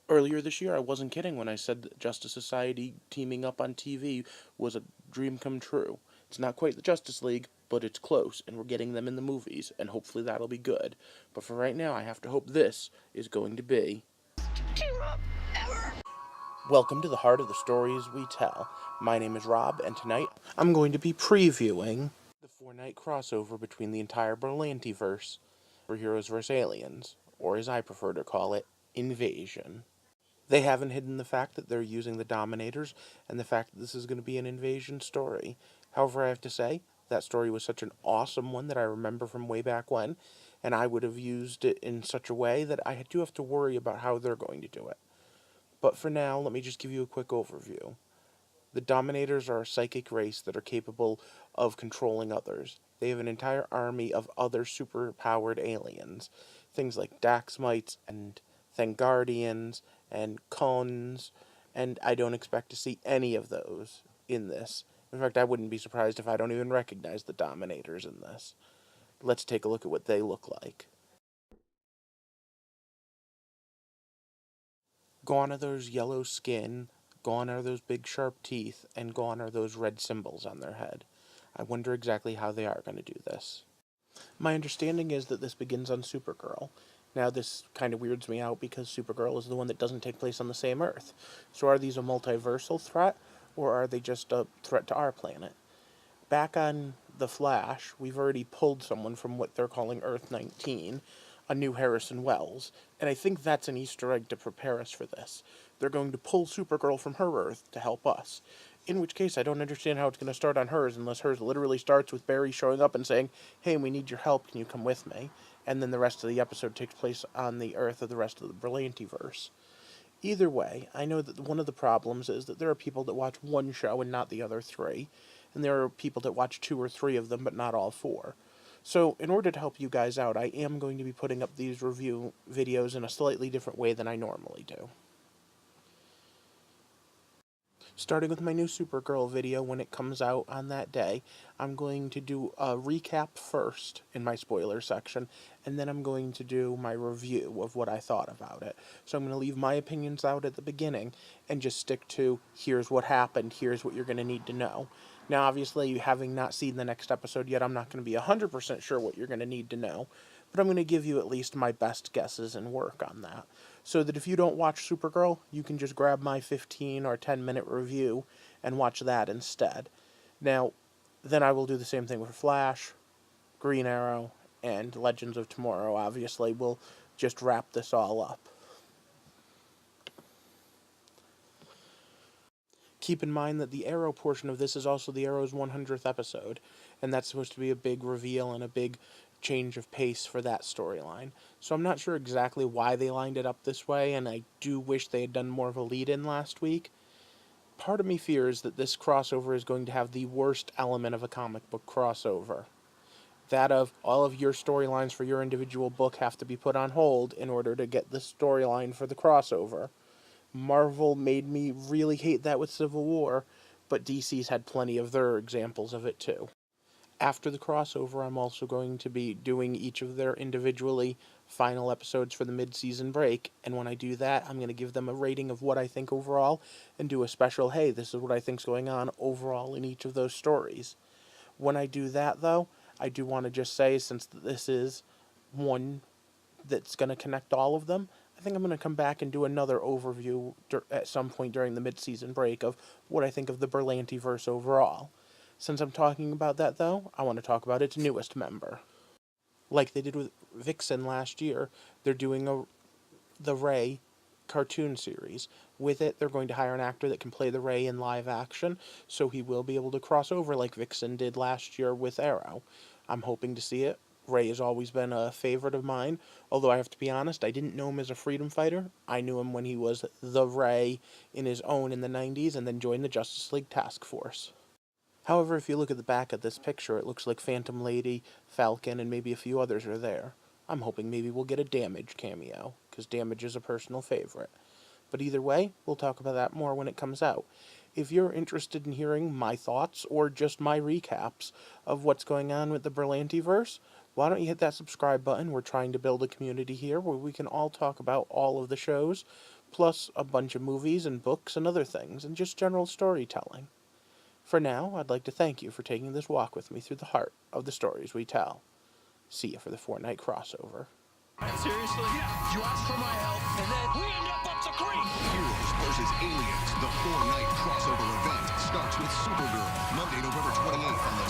Earlier this year, I wasn't kidding when I said that Justice Society teaming up on TV was a dream come true. It's not quite the Justice League, but it's close, and we're getting them in the movies, and hopefully that'll be good. But for right now, I have to hope this is going to be. Welcome to the heart of the stories we tell. My name is Rob, and tonight I'm going to be previewing the four-night crossover between the entire Berlantiverse for Heroes vs. Aliens, or as I prefer to call it, Invasion. They haven't hidden the fact that they're using the Dominators and the fact that this is going to be an invasion story. However, I have to say, that story was such an awesome one that I remember from way back when, and I would have used it in such a way that I do have to worry about how they're going to do it. But for now, let me just give you a quick overview. The Dominators are a psychic race that are capable of controlling others. They have an entire army of other super-powered aliens. Things like Daxmites and Thangardians and Khons, and I don't expect to see any of those in this. In fact, I wouldn't be surprised if I don't even recognize the Dominators in this. Let's take a look at what they look like. Gone are those yellow skin, gone are those big sharp teeth, and gone are those red symbols on their head. I wonder exactly how they are going to do this. My understanding is that this begins on Supergirl. Now, this kind of weirds me out because Supergirl is the one that doesn't take place on the same Earth. So are these a multiversal threat, or are they just a threat to our planet? Back on The Flash, we've already pulled someone from what they're calling Earth 19, a new Harrison Wells, and I think that's an Easter egg to prepare us for this. They're going to pull Supergirl from her Earth to help us. In which case, I don't understand how it's going to start on hers unless hers literally starts with Barry showing up and saying, "Hey, we need your help, can you come with me?" And then the rest of the episode takes place on the Earth of the rest of the Berlantiverse. Either way, I know that one of the problems is that there are people that watch one show and not the other three, and there are people that watch two or three of them but not all four. So, in order to help you guys out, I am going to be putting up these review videos in a slightly different way than I normally do. Starting with my new Supergirl video when it comes out on that day, I'm going to do a recap first in my spoiler section, and then I'm going to do my review of what I thought about it. So I'm going to leave my opinions out at the beginning and just stick to here's what happened, here's what you're going to need to know. Now, obviously, having not seen the next episode yet, I'm not going to be 100% sure what you're going to need to know, but I'm going to give you at least my best guesses and work on that. So that if you don't watch Supergirl, you can just grab my 15 or 10-minute review and watch that instead. Now, then I will do the same thing with Flash, Green Arrow, and Legends of Tomorrow. Obviously, we'll just wrap this all up. Keep in mind that the Arrow portion of this is also the Arrow's 100th episode, and that's supposed to be a big reveal and a big change of pace for that storyline. So I'm not sure exactly why they lined it up this way, and I do wish they had done more of a lead-in last week. Part of me fears that this crossover is going to have the worst element of a comic book crossover. That of all of your storylines for your individual book have to be put on hold in order to get the storyline for the crossover. Marvel made me really hate that with Civil War, but DC's had plenty of their examples of it too. After the crossover, I'm also going to be doing each of their individually final episodes for the mid-season break, and when I do that, I'm going to give them a rating of what I think overall, and do a special, hey, this is what I think's going on overall in each of those stories. When I do that, though, I do want to just say, since this is one that's going to connect all of them, I think I'm going to come back and do another overview at some point during the mid-season break of what I think of the Berlantiverse overall. Since I'm talking about that, though, I want to talk about its newest member. Like they did with Vixen last year, they're doing the Ray cartoon series. With it, they're going to hire an actor that can play the Ray in live action, so he will be able to cross over like Vixen did last year with Arrow. I'm hoping to see it. Ray has always been a favorite of mine, although I have to be honest, I didn't know him as a freedom fighter. I knew him when he was the Ray in his own in the 90s and then joined the Justice League Task Force. However, if you look at the back of this picture, it looks like Phantom Lady, Falcon, and maybe a few others are there. I'm hoping maybe we'll get a Damage cameo, because Damage is a personal favorite. But either way, we'll talk about that more when it comes out. If you're interested in hearing my thoughts or just my recaps of what's going on with the Berlantiverse, why don't you hit that subscribe button? We're trying to build a community here where we can all talk about all of the shows, plus a bunch of movies and books and other things, and just general storytelling. For now, I'd like to thank you for taking this walk with me through the heart of the stories we tell. See you for the Fortnite crossover. Seriously? Yeah. You asked for my help, and then we end up the creek. Heroes vs. Aliens, the 4-night crossover event starts with Supergirl, Monday, November 28th on the